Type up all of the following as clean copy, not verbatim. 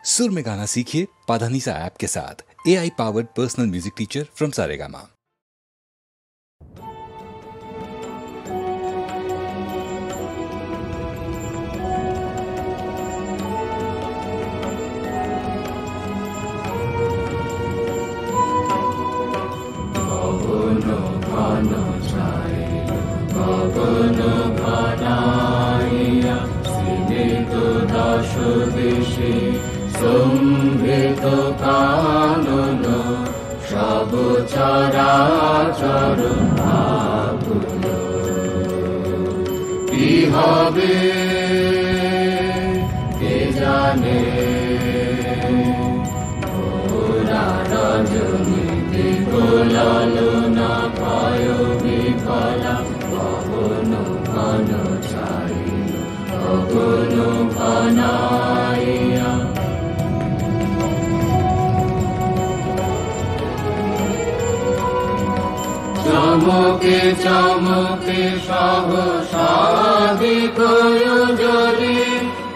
सुर में गाना सीखिए पाधानीसा ऐप के साथ। AI powered personal music teacher from Saregama. সম্ভৃত কানন সব চরাচর আকুল, কি হবে কে জানে। ওরা রজনী দিগলালনা ভয় বিফলা গগন ঘন ছাইল গগন ঘনাইয়া। চমকে চমকে সহসাধিক জলি,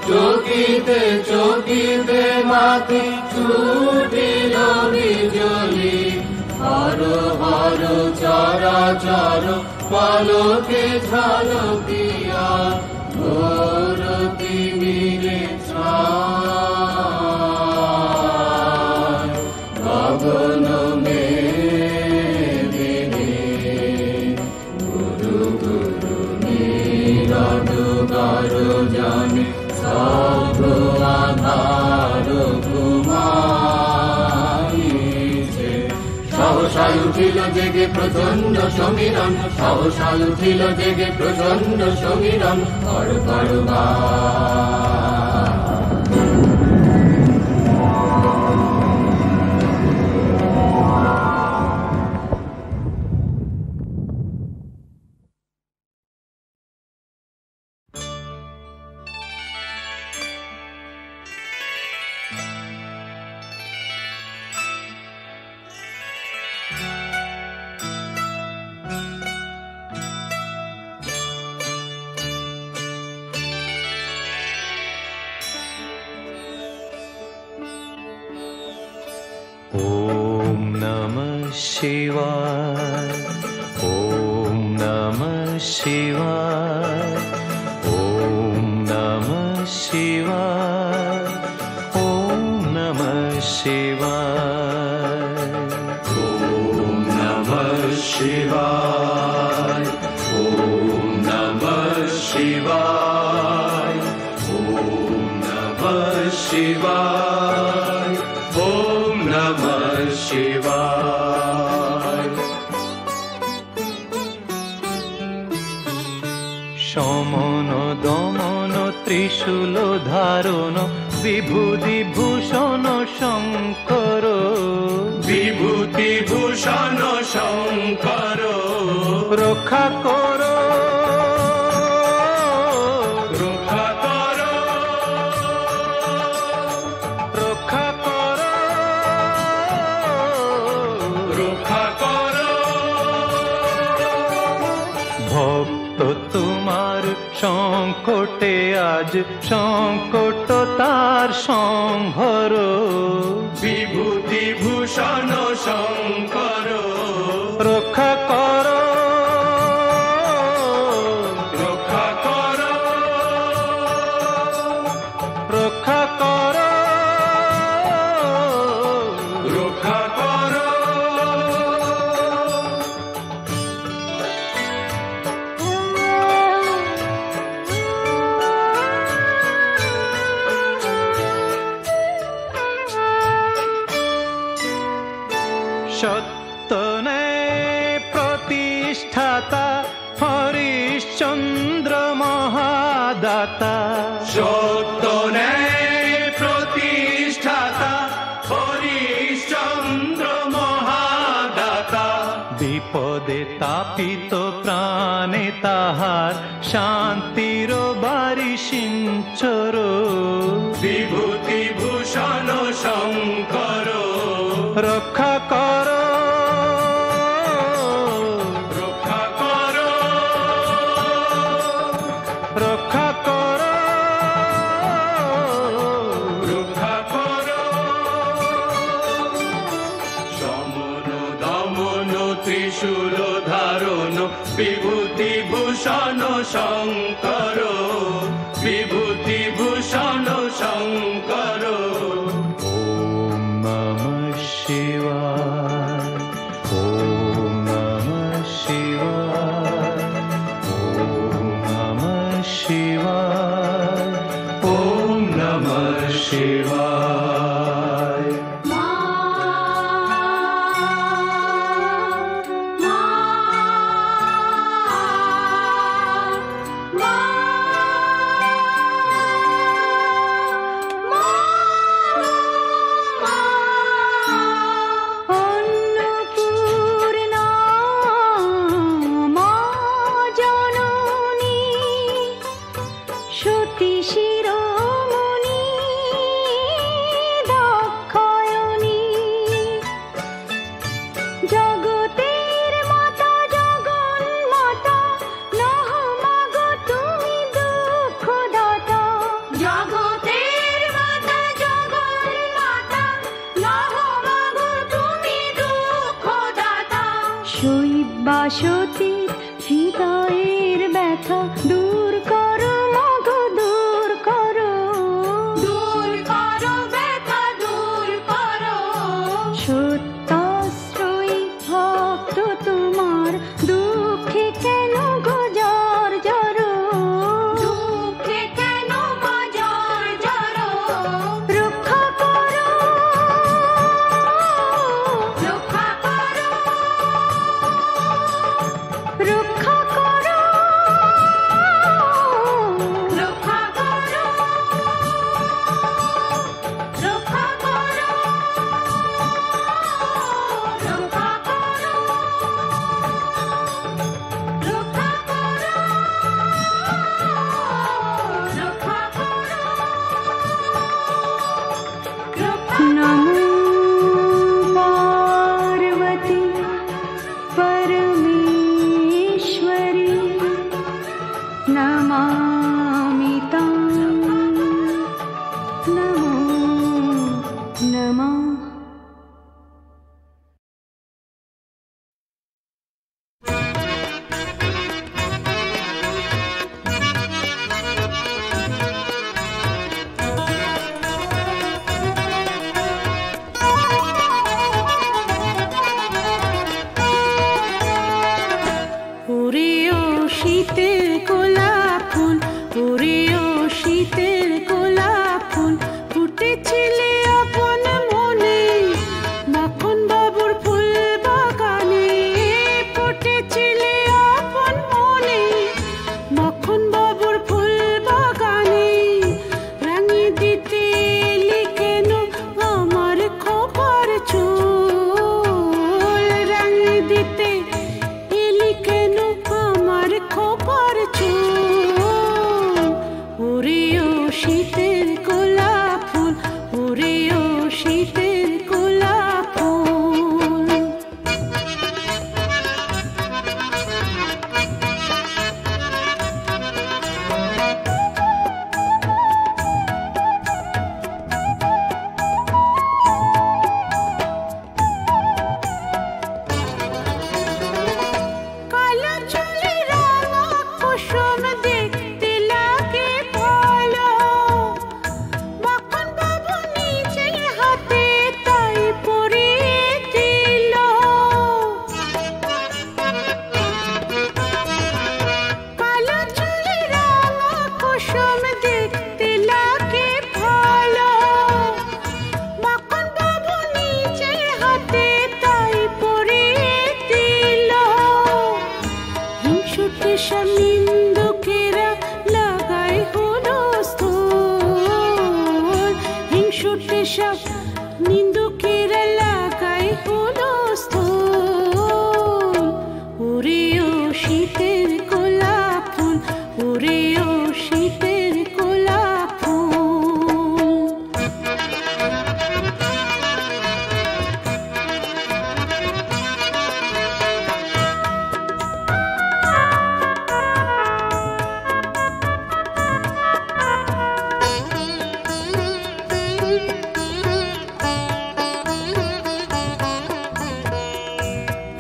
চকিতে চকিতে মাথে ছুটিল বিজলি। হর হর চরাচর পলকে ঝলকিয়া ঘোর তিমিরে ছায় গগন জানে সব আধার ঘুমাইছে। সহসায় উঠিল জেগে প্রচন্ড সমীরণ, সহসায় উঠিল জেগে প্রচন্ড সমীরণ। কর কর বা ओम नमः शिवाय, ओम नमः शिवाय, ओम नमः शिवाय, ओम नमः शिवाय, ओम नमः शिवाय, ओम नमः शिवाय, ओम नमः शिवाय, ओम नमः शिवाय। সমন দমন ত্রিশূল ধারণ বিভূতি ভূষণ শঙ্কর, বিভূতি ভূষণ শঙ্কর। রক্ষা করো রক্ষা করো রক্ষা করো রক্ষা করো। ভক্ত তোমার সংকটে আজ সংকট তার সংহর, বিভূতি ভূষণ শঙ্কর। রক্ষা করো রক্ষা করো রক্ষা করো রক্ষা করো। সত্য ন্যায় প্রতিষ্ঠাতা হরিশ্চন্দ্র মহাদাতা, সত্য ন্যায় প্রতিষ্ঠাতা হরিশ্চন্দ্র মহাদাতা। বিপদে তাপিত প্রাণে তাহার শান্তির বারি সিঞ্চর, বিভূতি ভূষণ শঙ্কর। রক্ষা করো রক্ষা করো রক্ষা করো রক্ষা করো। ত্রিশূল ধারণ বিভূতি ভূষণ শঙ্কর বিভূতি ভূষণ শঙ্কর ওম নমঃ শিবায় ওম নমঃ শিবায় ওম নমঃ শিবায় ওম নমঃ শিবায় বাসতির হৃদয়ের ব্যথা দূর করো মাগো দূর করো ব্যথা দূর করো সত্যাশ্রয়ী ভক্ত তোমার দুঃখে কেন গজর জরো দুঃখে কেন গজর জরো রক্ষা করো রক্ষা করো রক্ষা করো রক্ষা করো রক্ষা করো রক্ষা করো রক্ষা করো রক্ষা করো নমো পার্বতী परमेश्वरी नमामि तां नमो नमः ওরেও শীতের গোলাপ ফুল ওরেও শীতের গোলাপ ফুল ফুটেছিলে আপন মনে মাখন বাবুর ফুল বাগানে ফুটেছিলে আপন মনে মাখন বাবুর ফুল বাগানে রাঙিয়ে দিতে এলি কেন আমার খোপার চুল রাঙিয়ে দিতে এলি কেন আমার খোপার চুল ওরেও শীতের গোলাপ ফুল ওরেও শীতের গোলাপ ফুল কালো চুলে রাঙা কুসুম দেখতে লাগে ভালো মাখন বাবু নিজে হাতে তাই পরিয়ে দিল কালো চুলে রাঙা কুসুম দেখতে লাগে ভালো মাখন বাবু নিজে হাতে তাই পরিয়ে দিল হিংসুটে সব নিন্দুকেরা লাগাই হলো স্থূল হিংসুটে সব নিন্দুকেরা লাগাই হলো স্থূল ওরেও শীতের গোলাপ ফুল ওরেও শীতের গোলাপ ফুল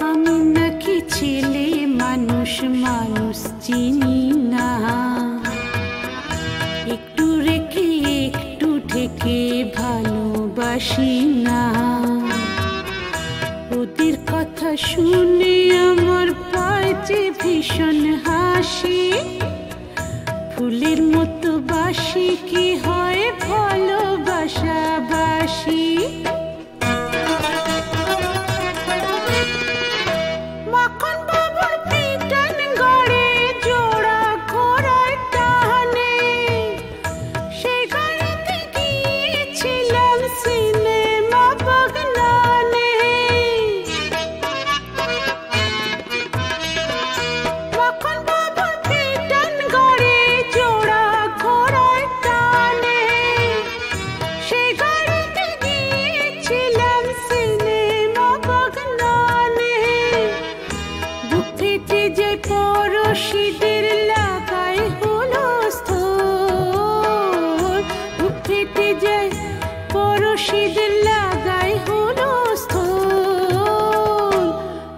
আমি নাকি ভালোবাসি না। ওদের কথা শুনে আমার পায় যে ভীষণ হাসি। ফুলের মতো বাসি কি হয় ভালোবাসাবাসি। মাখন বাবুর পিটান গড়ে জোড়া ঘোড়ার টানে, সেই গাড়িতে গিয়েছিলাম সিনেমা বাগনানে। মাখন বাবুর পিটান গড়ে জোড়া ঘোড়ার টানে, সেই গাড়িতে গিয়েছিলাম সিনেমা বাগনানে। বুক ফেটে যায় পড়শিদের লাগাই হুলস্থুল, বুক ফেটে যায় পড়শিদের লাগাই হুলস্থুল।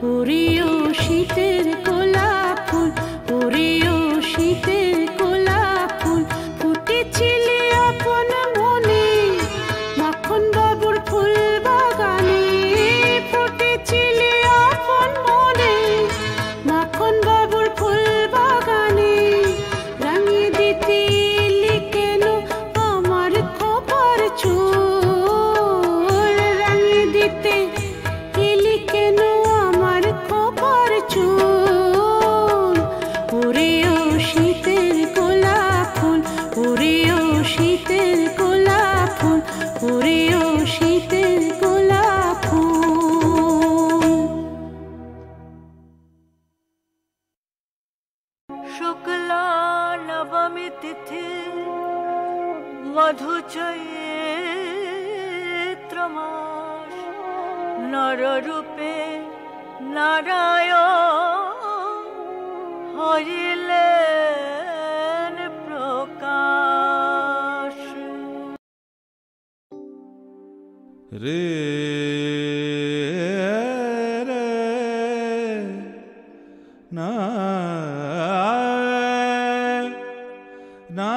ওরে ও শীতের গোলাপ ফুল, ওরে ও শীতের গোলাপ ফুল, ফুটেছিলে আপন মনে মাখন বাবুর ফুল বাগানে। ফুটেছিলে আপন মনে মাখন বাবুর ফুল বাগানে। রাঙিয়ে দিতে এলি কেন আমার খোপার চুল, রাঙিয়ে দিতে এলি কেন আমার খোপার চুল। ওরে ও শীতের গোলাপ ফুল, ওরে ও শীতের গোলাপ ফুল, ওরে ও শীতের গোলাপ ফুল। শুক্লা নবমী তিথি মধু চৈত্র মাস, নররূপে নারায়ণ হইলেন প্রকাশ। রে রে না না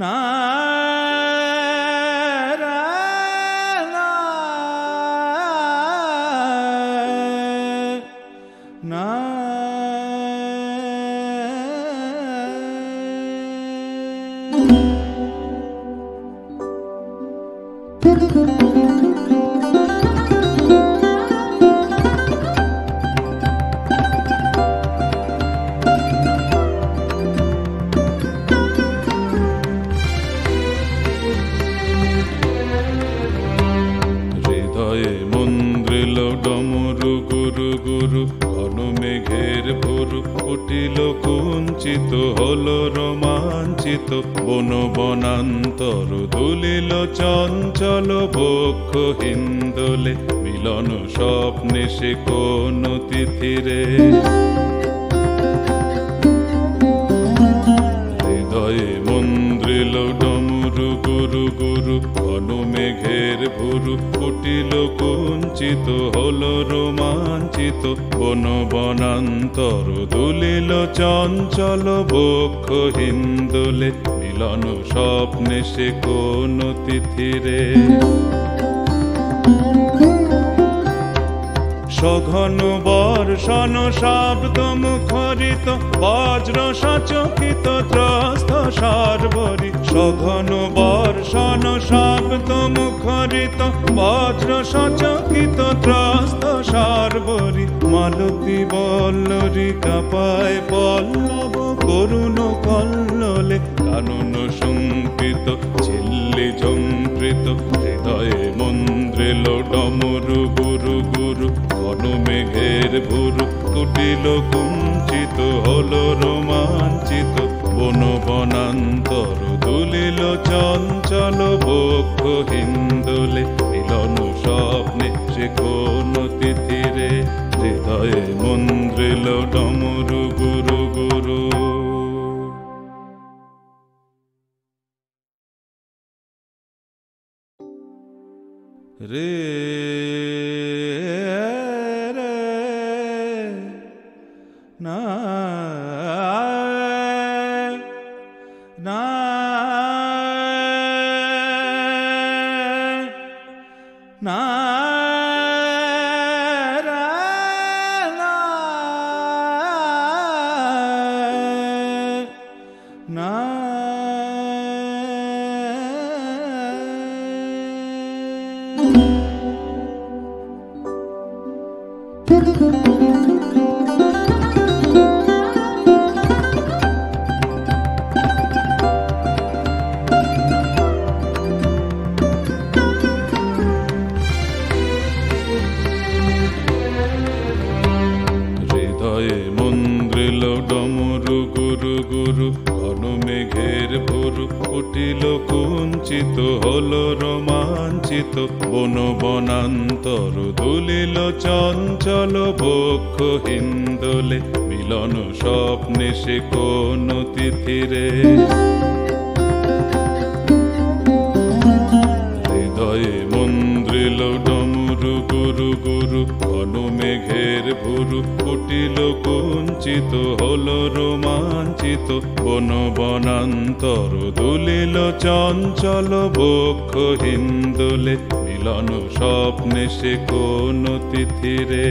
না না হৃদয়ে মন্দ্রিল ডমরু গুরু গুরু, ঘন মেঘের ভুরু উঠিল কুঞ্চিত, হলো রোমাঞ্চিত বন বনান্তর। দুলিল চঞ্চল বক্ষ হিন্দোলে, মিলন স্বপ্নে সে কোন তিথিরে। হৃদয়ে মন্দ্রিল ডমরু গুরু গুরু, ঘন মেঘের ভুরু উঠিল কুঞ্চিত, হলো রোমাঞ্চিত বন বনান্তর। দুলিল চঞ্চল বক্ষ হিন্দোলে, মিলন স্বপ্নে সে কোন তিথিরে। সঘন বর্ষণ শব্দ মুখরিত, বজ্র সচকিত ত্রস্ত সার্বরী। সঘন বর্ষণ শব্দ মুখরিত, বজ্র সচকিত ত্রস্ত সার্বরী। মালতী বল্লরী কাপায় পল্লব করুণ কল্লোলে, কানন শঙ্কিত ঝিল্লি ঝঙ্কৃত। হৃদয়ে মন্দ্রিল ডমরু গুরু গুরু, ঘন মেঘের ভুরু কুটিল কুঞ্চিত, হলো রোমাঞ্চিত বন বনান্তর। দুলিল চঞ্চল বক্ষ হিন্দোলে, মিলন স্বপ্নে সে কোন তিথিরে। হৃদয়ে মন্দ্রিল ডমরু গুরু গুরু। রে রে না না না কুটিল কুঞ্চিত হলো রোমাঞ্চিত বন বনান্তর দুলিল চঞ্চল বক্ষ হিন্দোলে মিলন স্বপ্নে সে কোন তিথিরে হৃদয়ে মন্দ্রিল ডমরু গুরু গুরু ঘন মেঘের ভুরু কুটিল কুঞ্চিত হলো রোমাঞ্চিত বন বনান্তর দুলিল চঞ্চল বক্ষ হিন্দোলে মিলন স্বপ্নে সে কোন তিথিরে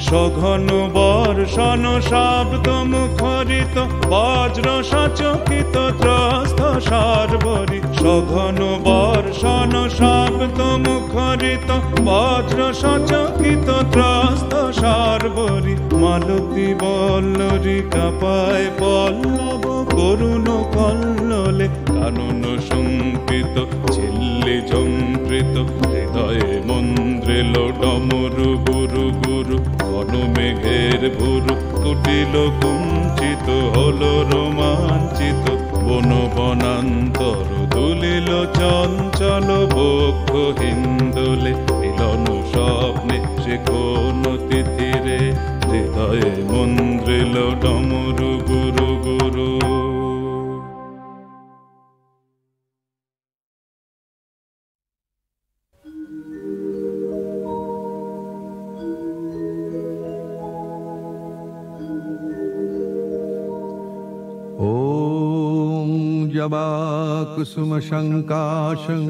সঘন বর্ষণ শব্দ মুখরিত বজ্র সচকিত ত্রস্ত সার্বরী সঘন বর্ষণ শব্দ মুখরিত বজ্র সচকিত ত্রস্ত সার্বরী মালতী বল্লরী কাপায় পল্লব করুণ কল্লোলে কানন সংকৃত ঝিল্লি ঝঙ্কৃত হৃদয়ে মন্দ্রিল ডমরু গুরু গুরু ঘন মেঘের ভুরু কুটিল কুঞ্চিত হলো রোমাঞ্চিত বন বনান্তর দুলিল চঞ্চল বক্ষ হিন্দোলে মিলন স্বপ্নে সে কোন তিথিরে হৃদয়ে মন্দ্রিল ডমরু গুরু গুরু जबाकुसुमशङ्काशं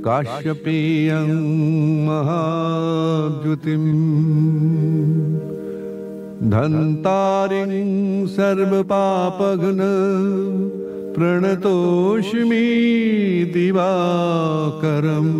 काश्यपेयं महाद्युतिं धन्तारिं सर्वपापघ्न प्रणतोऽस्मि दिवाकरम्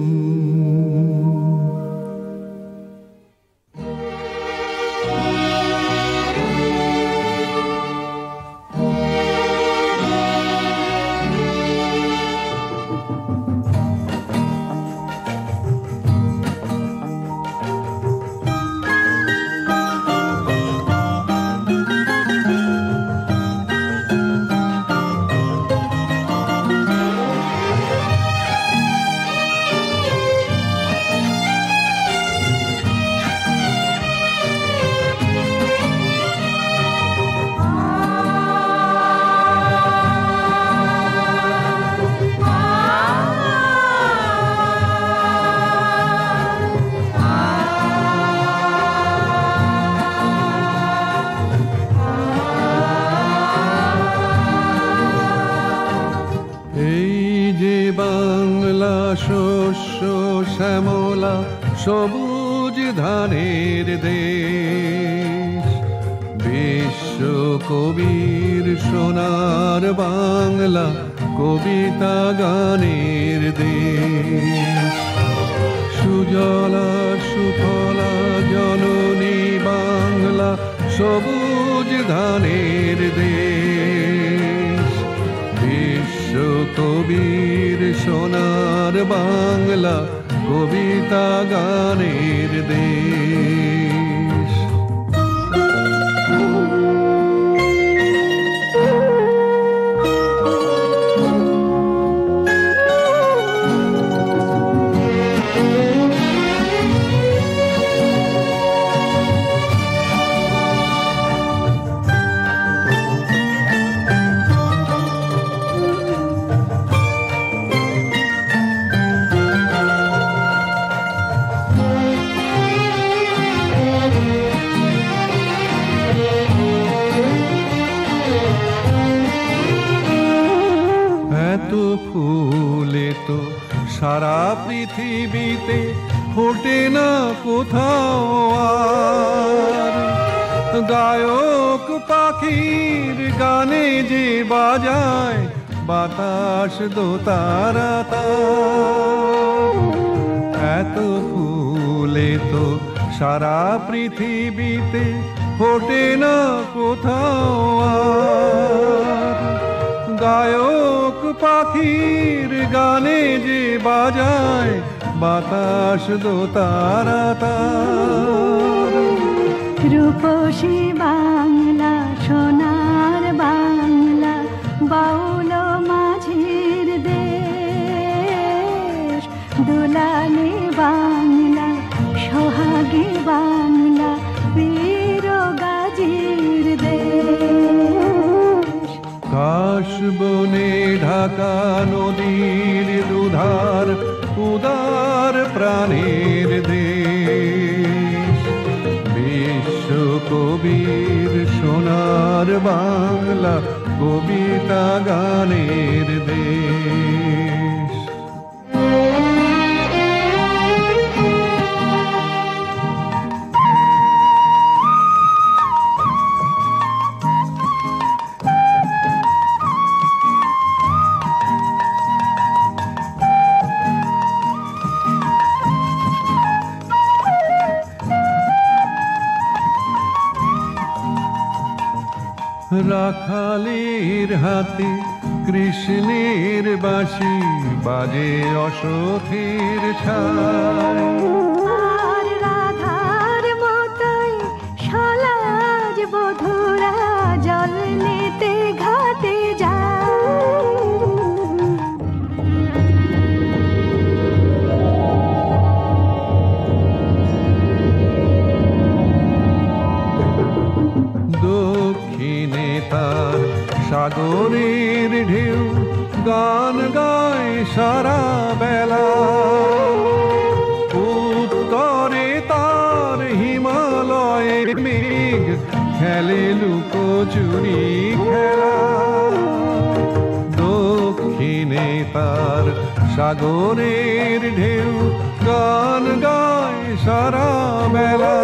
শস্য শ্যামলা সবুজ ধানের দেশ বিশ্ব কবির সোনার বাংলা কবিতা গানের দেশ সুজলা সুফলা জননী বাংলা সবুজ ধানের দেশ বিশ্ব কবির সোনার বাংলা কবিতা গানের দেশ সারা পৃথিবীতে ফোটে না কোথাও আর। গায়ক পাখির গানে যে বাজায় বাতাস দোতারা তার। এত ফুলে তো সারা পৃথিবীতে ফোটে না কোথাও আর। গায়ক পাখির গানে যে বাজায় বাতাস দোতারা তার। রূপসী বাংলা সোনার বাংলা বাউল মাঝির দেশ। দুলালি বাংলা সোহাগী বাংলা বীর গাজীর দেশ। কাশ বনে ঢাকা নদীর দুধার উদার প্রাণের দেশ। বিশ্ব কবির সোনার বাংলা কবিতা গানের দেশ। রাখালের হাতে কৃষ্ণের বাঁশি বাজে অসথের ছায়। আর রাধার মতোই সলাজ বধুরা জল নিতে ঘাটে যায়। দক্ষিণে তার সাগরের ঢেউ গান গায় সারা বেলা। উত্তরে তার হিমালয়ের মেঘ খেলে লুকোচুরি খেলা। দক্ষিণে তার সাগরের ঢেউ গান গায় সারা বেলা।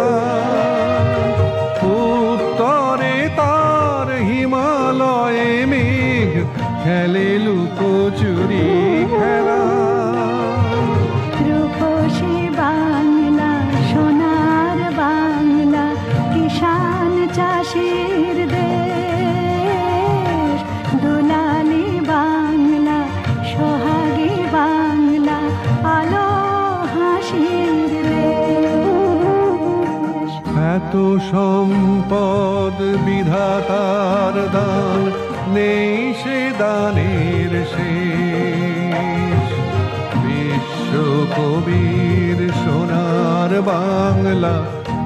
উত্তরে তার হিমালয়ে মেঘ খেলে লুকোচুরি খেলা। রূপসী বাংলা সোনার বাংলা কিষান চাষির দেশ। দুলালি বাংলা সোহাগী বাংলা আলো হাসির দেশ। এত সম্পদ বিধাতার দান নেই সে দানের শেষ। বিশ্ব কবির সোনার বাংলা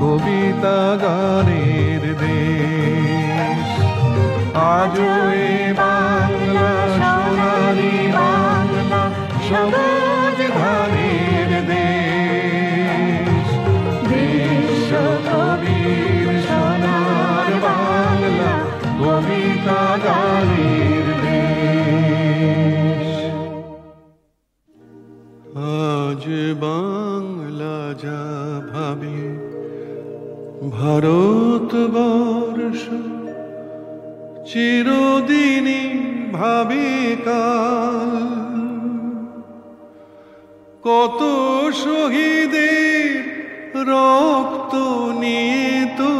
কবিতা গানের দেশ। আজও এ বাংলা সোনারি বাংলা সবুজ ধানের দেশ। বিশ্ব কবির সোনার বাংলা কবিতা গানের দেশ। আজ বাংলা যা ভাবে ভারতবর্ষ চিরদিনই ভাবে কাল। কত শহীদের রক্ত নিয়ে তো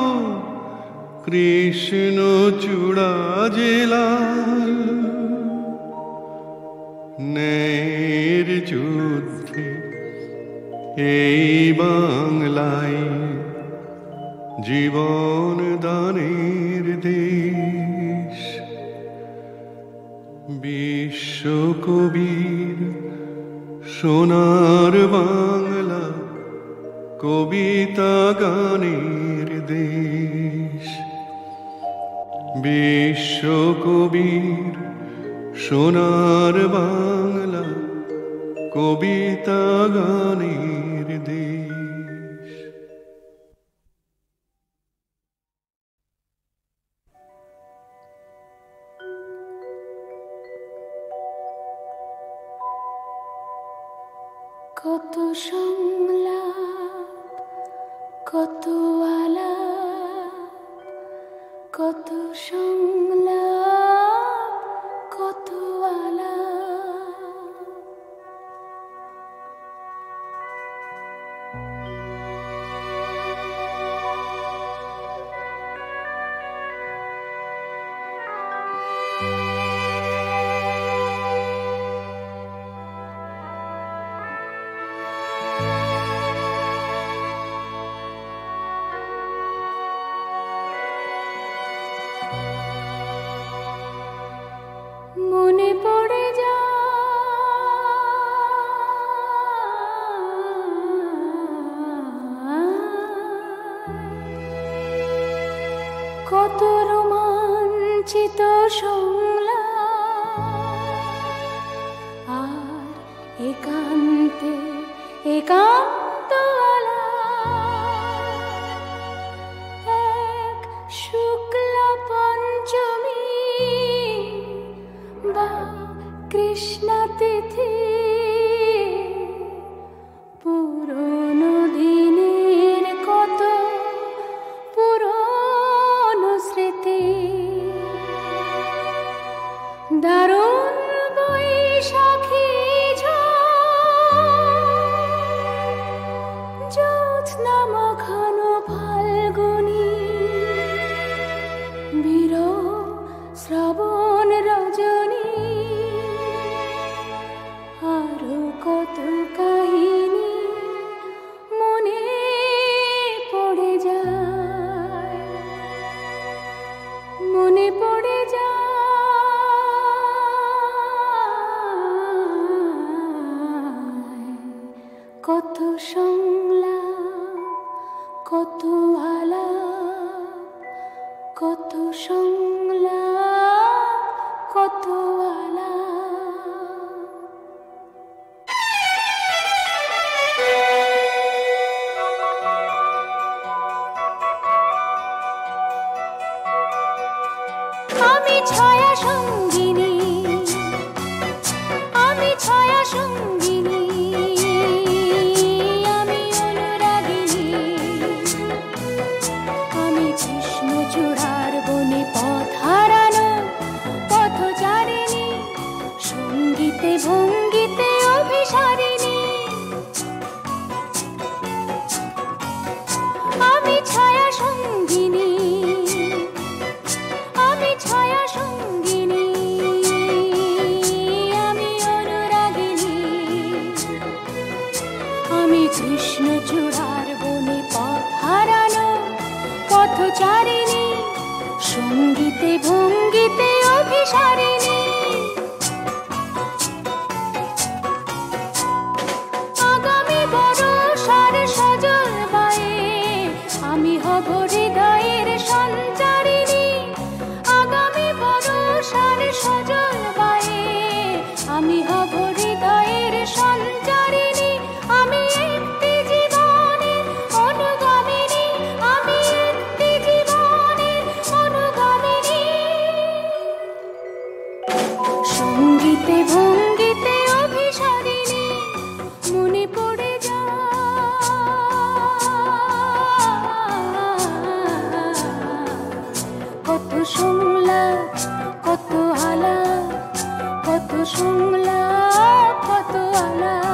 কৃষ্ণ চূড়া জেলাল। ন্যায়ের যুদ্ধে এই বাংলায় জীবন দানের দেশ। বিশ্ব কবির সোনার বাংলা কবিতা গানের দেশ। বিশ্ব কবির সোনার বাংলা কবিতা গানের দেশ। কত সংলাপ, কত আলাপ, কত সংলাপ, কত আলাপ। মনে পড়ে যায় কত রোমাঞ্চিত সংলাপ আর একান্তে একান্ত আলাপ। এক শুক্লা পঞ্চমী বা কৃষ্ণা তিথি, পুরনো দিনের কত পুরনো স্মৃতি। দারুণ বৈশাখী জ্যোৎস্না মাখানো ফাল্গুনি, বিরহ শ্রাবণ রজনী, আরো কত কাহিনী মনে পড়ে যায়, মনে পড়ে যায় কত সংলাপ, কত আলাপ, কত সংলাপ, কত আলাপ। আমি ছায়া সঙ্গিনী, আমি ছায়া সঙ্গিনী, আমি অনুরাগিনী, আমি কৃষ্ণচূড়ার বনে পথ হারানো পথচারিণী, সঙ্গীতে ভঙ্গিতে অভিসারিণী। আমি ছায়া সঙ্গিনী, আমি ছায়া সঙ্গিনী, আমি অনুরাগিনী, আমি কৃষ্ণচূড়ার বনে পথ হারানো পথচারিণী, সঙ্গীতে ভঙ্গিতে অভিসারিণী। আগামী বরষার সজল বায়ে আমি হব হৃদয়ের সঞ্চারিণী, আগামী বরষার সজল বায়ে আমি হব হৃদয়ের সঞ্চারিণী। আমি একটি জীবনের অনুগামিনী, আমি একটি জীবনের অনুগামিনী, সঙ্গীতে ভঙ্গিতে অভিসারিণী, মনে পড়ে যায় কত সংলাপ, কত আলাপ, কত সংলাপ, কত আলাপ।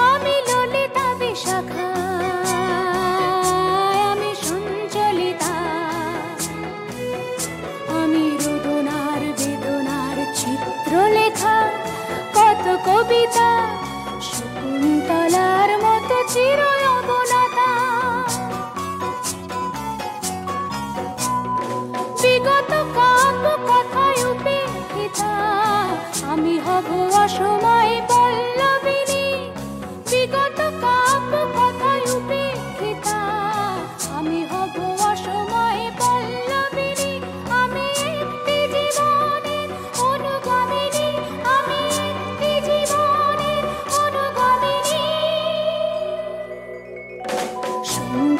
আমি ললিতা বিশাখা, আমি সঞ্চলিতা,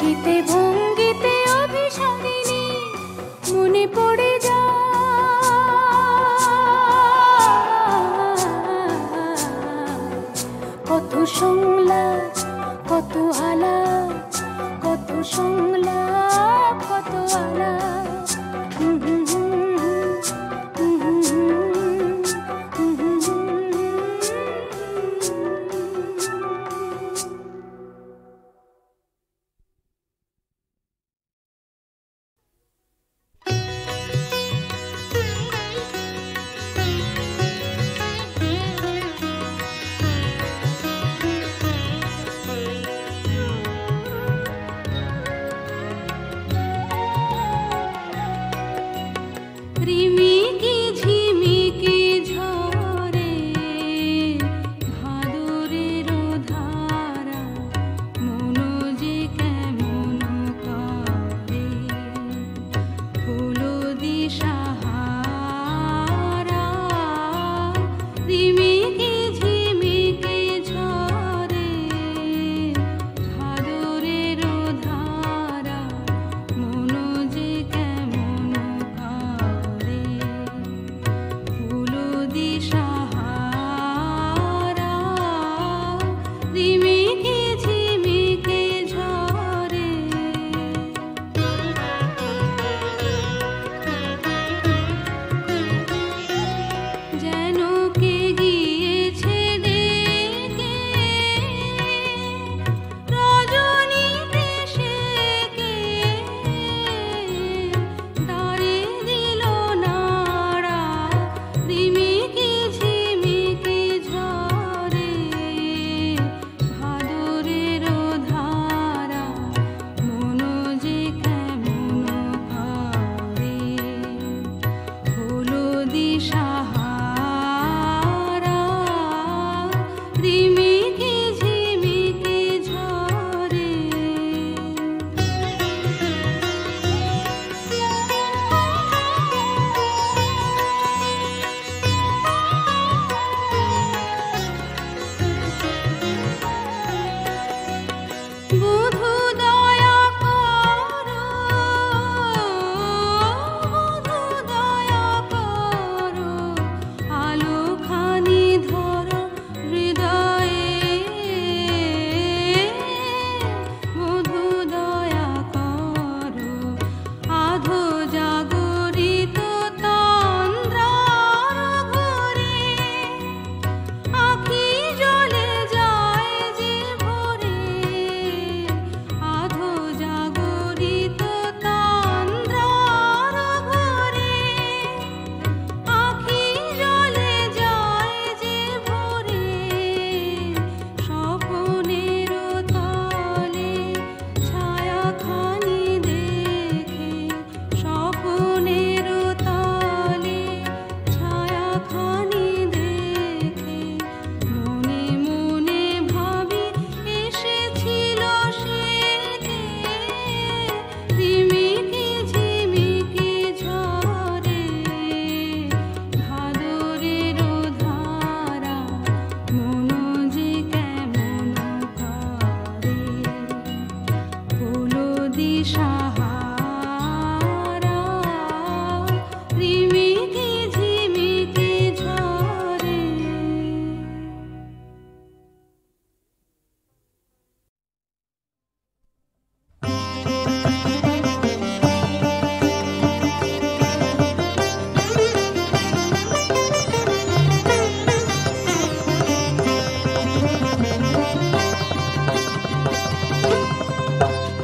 ভঙ্গিতে ভঙ্গিতে অভিসারিণী মনে পড়ে যায় কত সংলাপ কত আলাপ কত সংলাপ কত আলাপ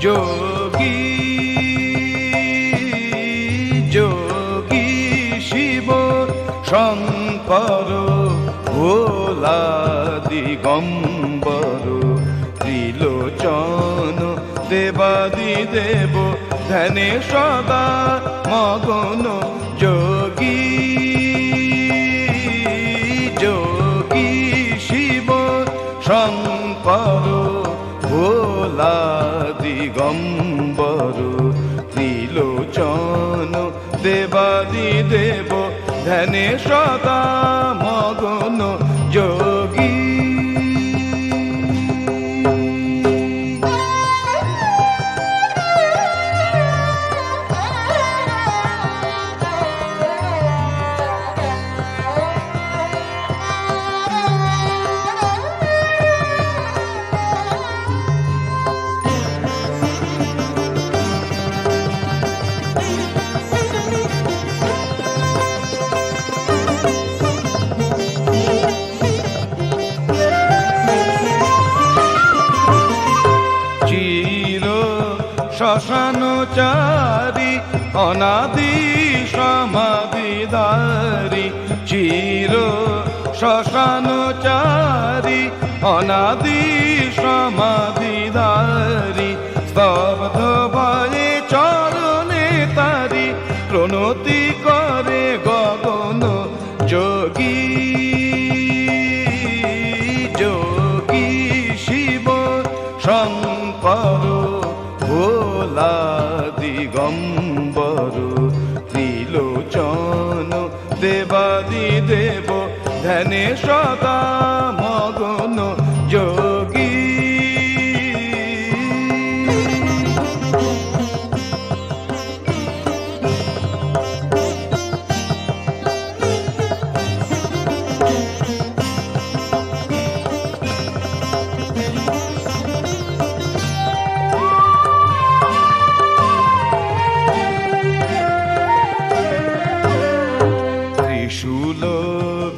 যোগী যোগী শিব শঙ্কর ভোলা দিগম্বর ত্রিলোচন দেবাদিদেব ধ্যানে সদা মগন যোগী যোগী শিব শঙ্কর ভোলা দিগম্বর ত্রিলোচন দেবাদিদেব ধ্যানে সদা মগন যোগী শ্মশানচারী অনাদি সমাধিধারী চির শ্মশানচারী অনাদি সমাধিধারী স্তব্ধ ভয়ে চরণে তারি প্রণতি করে গগন যোগী যোগী শিব শঙ্কর ভোলা দিগম্বর ত্রিলোচন দেবাদি দেব ধ্যানে সদা মগন যোগী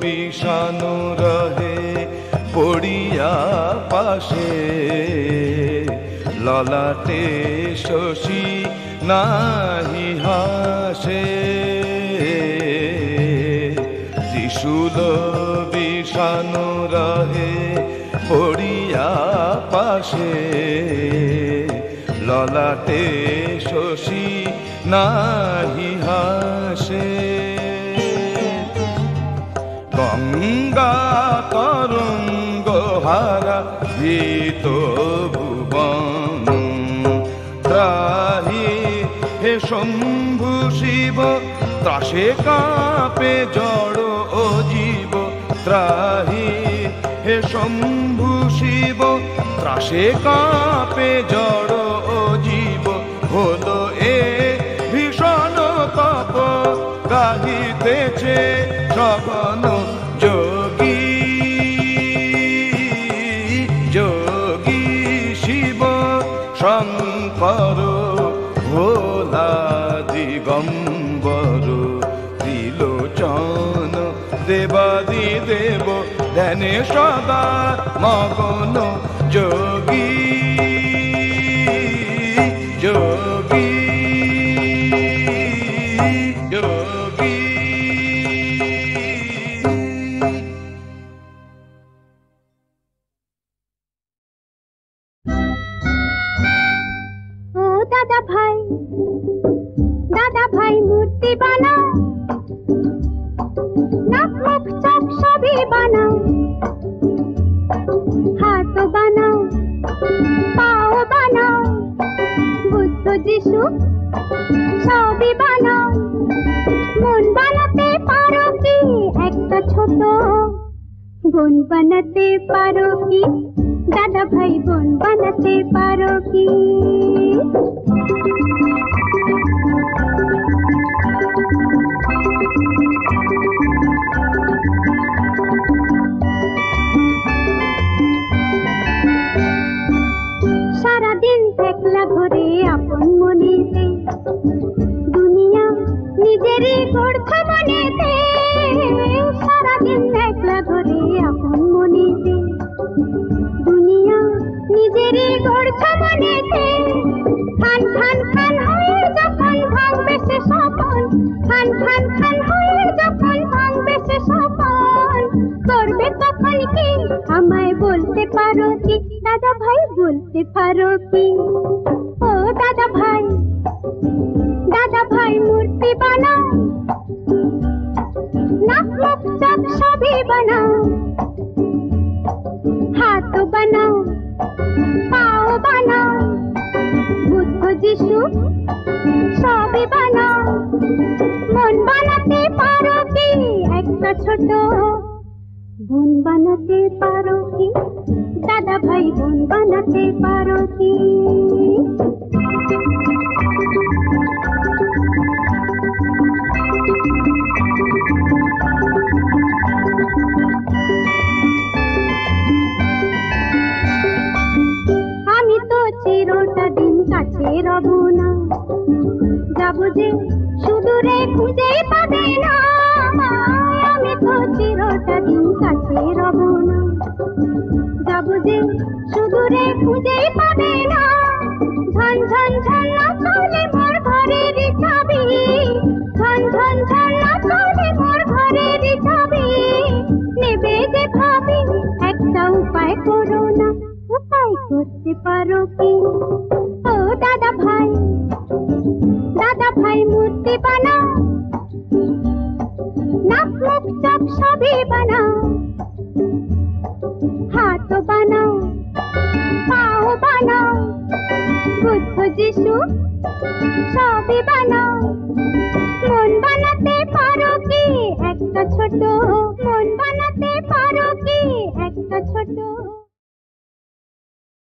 বিষাণু রহে পড়িয়া পাশে ললাটে শশী নাহি হাসে ত্রিশূল বিষাণু রহে পড়িয়া পাশে ললাটে শশী নাহি হাসে গঙ্গা তরঙ্গ হারা ভীত ভুবন ত্রাহি হে শম্ভু শিব ত্রাসে কাঁপে জড় ও জীব ত্রাহি হে শম্ভু শিব ত্রাসে কাঁপে জড় ও জীব হলো এ ভীষণ তপ গাহিতেছে সগন যোগী যোগী শিব শঙ্কর ভোলা দিগম্বর ত্রিলোচন দেবাদি দেব ধ্যানে সদা মগন যোগী যোগী যোগী দাদা ভাই মূর্তি বানাও নাক মুখ চোখ সবই বানাও হাত বানাও পাও বানাও বুদ্ধ যিশু সবই বানাও মন বানাতে পারো কি একটা ছোট বোন বানাতে পারো কি দাদা ভাই বোন বানাতে পারো কি সারাদিন একলা ঘরে আপন মনেতে দুনিয়া নিজেরই গড়ছ মনেতে সারাদিন একলা ঘরে আপন মনেতে দুনিয়া নিজেরই গড়ছ মনেতে খান খান খান হয়ে যখন ভাঙবে সে স্বপন খান খান খান হয়ে যখন ভাঙবে সে স্বপন করবে তখন কি আমায় বলতে পারো কি দাদা ভাই বলতে পারো কি ও দাদা ভাই মূর্তি বানাও নাক মুখ চোখ সবই বানাও হাত বানাও পাও বানাও বুদ্ধ যিশু সবই বানাও মন বানাতে পারো কি একটা ছোট বোন বানাতে পারো কি দাদা ভাই বোন বানাতে পারো কি আমি তো চিরটা দিন কাছে রব না যাব যে সুদূরে খুঁজেই পাবে না আমি তো চিরটা দিন কাছে রব না যাব যে সুদূরে খুঁজেই পাবে না ঝন ঝন ঝন না চলে মোর ঘরের চাবি, ঝন ঝন ঝন না চলে মোর ঘরের চাবি। নেবে যে ভাবি একটা উপায় করো না, উপায় করতে পারো কি? ও দাদা ভাই মূর্তি বানাও, নাক মুখ চোখ সবই বানাও, হাত বানাও পাও বানাও, বুদ্ধ যিশু সবই বানাও। মন বানাতে পারো কি একটা ছোট, মন বানাতে পারো কি একটা ছোট?